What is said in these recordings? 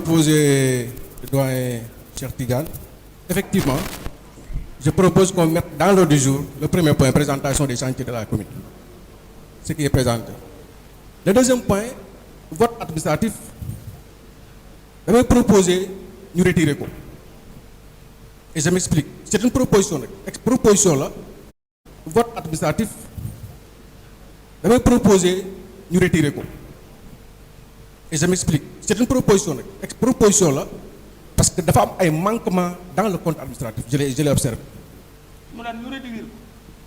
proposé le doyen Cheikh Tidiane, effectivement, je propose qu'on mette dans l'ordre du jour le premier point, présentation des chantiers de la commune. Ce qui est présenté. Le deuxième point, vote administratif. Je vais proposer nous retirer quoi. Et je m'explique. C'est une proposition. Proposition là, vote administratif. Je vais proposer nous retirer quoi. Et je m'explique. C'est une proposition. Proposition là, parce que des fois, il y a un manquement dans le compte administratif. Je l'ai observé.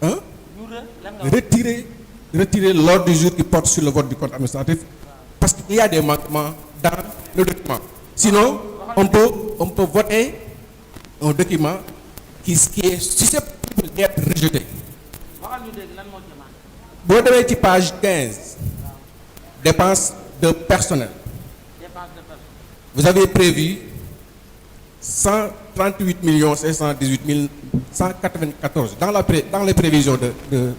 Hein? Retirer l'ordre du jour qui porte sur le vote du compte administratif. Parce qu'il y a des manquements dans le document. Sinon, on peut voter un document qui est susceptible d'être rejeté. Vous devez dire page 15, dépenses de personnel. Vous avez prévu 138 518 194 dans les prévisions de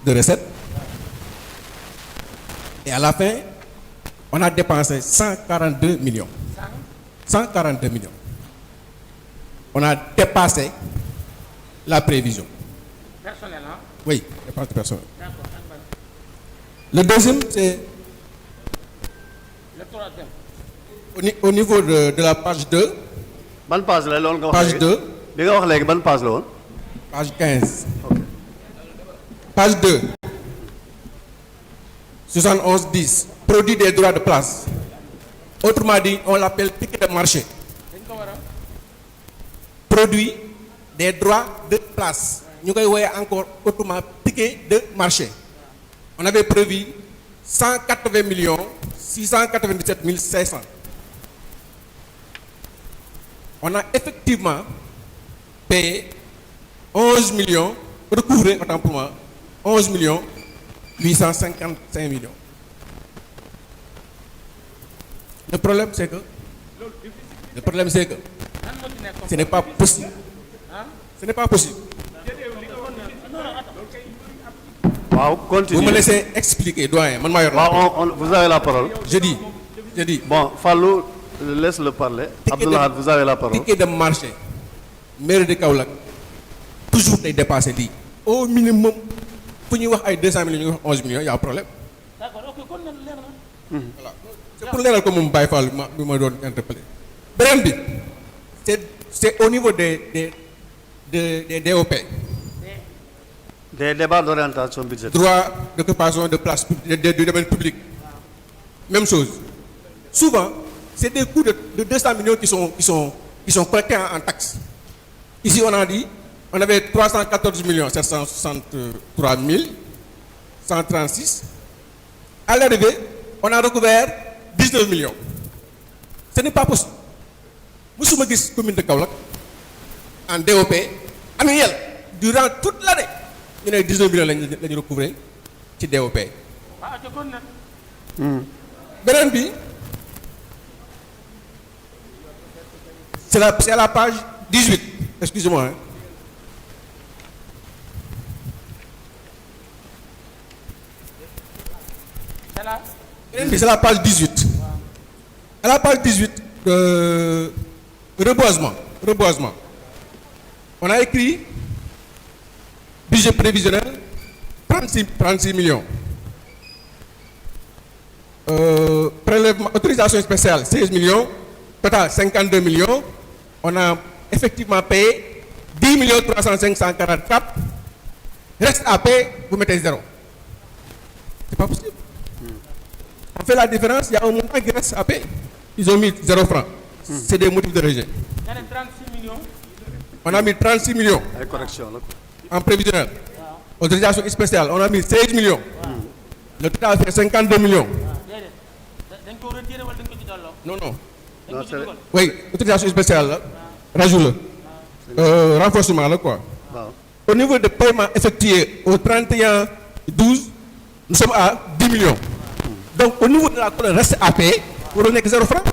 recettes. Et à la fin, on a dépensé 142 millions. 142 millions. On a dépassé la prévision. Personnel, hein? Oui, dépenses personnelles. Le deuxième, c'est le troisième. Au niveau de la page 2. Bonne page là, page 2. Bonne page là. Page 15. Okay. Page 2. 71-10. Produit des droits de place. Autrement dit, on l'appelle ticket de marché. Produit des droits de place. Nous avons encore autrement ticket de marché. On avait prévu 180 697 500. On a effectivement payé 11 millions, recouvré autant pour moi, 11 millions 855 millions. Le problème c'est que ce n'est pas possible. Ce n'est pas possible. Wow, continue. Vous me laissez expliquer, doyen. Vous avez la parole. Je dis. Bon, Fallou, laisse-le parler. Abdullah, vous avez la parole. Ticket de marché. Maire de Kaolack, toujours des dépassés dit. Au minimum, pour nous avoir 200 millions, 11 millions, il y a un problème. D'accord, ok, qu'on a l'air. Voilà. C'est pour l'air comme Mbaye Fall me donne interpellé. Bref, c'est au niveau des DOP. Des débats d'orientation budgétaire. Droit d'occupation de place du domaine public. Même chose. Souvent, c'est des coûts de 200 millions qui sont collectés en taxes. Ici, on a dit, on avait 314 763 136. À l'arrivée, on a recouvert 19 millions. Ce n'est pas possible. Nous sommes la commune de Kaolack en DOP annuel durant toute l'année. Il y a 19 millions qui recouvrés ci DOP. Beneen bi c'est à la page 18. Excusez-moi. Hein. C'est la page 18. À la page 18, reboisement. On a écrit budget prévisionnel 36 millions. Prélèvement, autorisation spéciale 16 millions. Total 52 millions. On a effectivement payé 10 305 144. Reste à payer, vous mettez zéro. C'est pas possible. On fait la différence, il y a un montant qui reste à payer. Ils ont mis 0 francs. C'est des motifs de rejet. Il y a 36 millions. On a mis 36 millions. Avec correction. En prévisionnel. Autorisation spéciale, on a mis 16 millions. Le total fait 52 millions. Non. Oui, autorisation spéciale, là. Rajoute-le. Renforcement, là, quoi. Au niveau de paiement effectué au 31-12, nous sommes à 10 millions. Donc, au niveau de la colonne reste à payer, pour donner que 0 francs.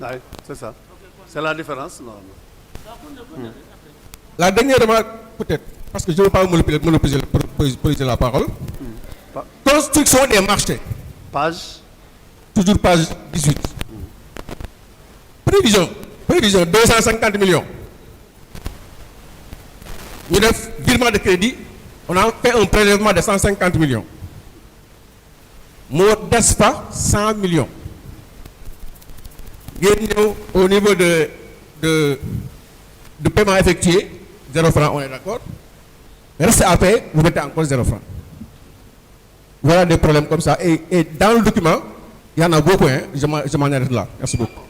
Oui, c'est ça. C'est la différence, non. La dernière remarque, peut-être, parce que je ne veux pas monopoliser la parole. Construction des marchés. Page. Toujours page 18. prévision 250 millions. Nous avons virement de crédit, on a fait un prélèvement de 150 millions. Modeste pas 100 millions. Au niveau de paiement effectué, 0 francs, on est d'accord. Reste à payer, vous mettez encore 0 francs. Voilà des problèmes comme ça. Et dans le document, il y en a beaucoup, hein. Je m'en arrête là. Merci beaucoup.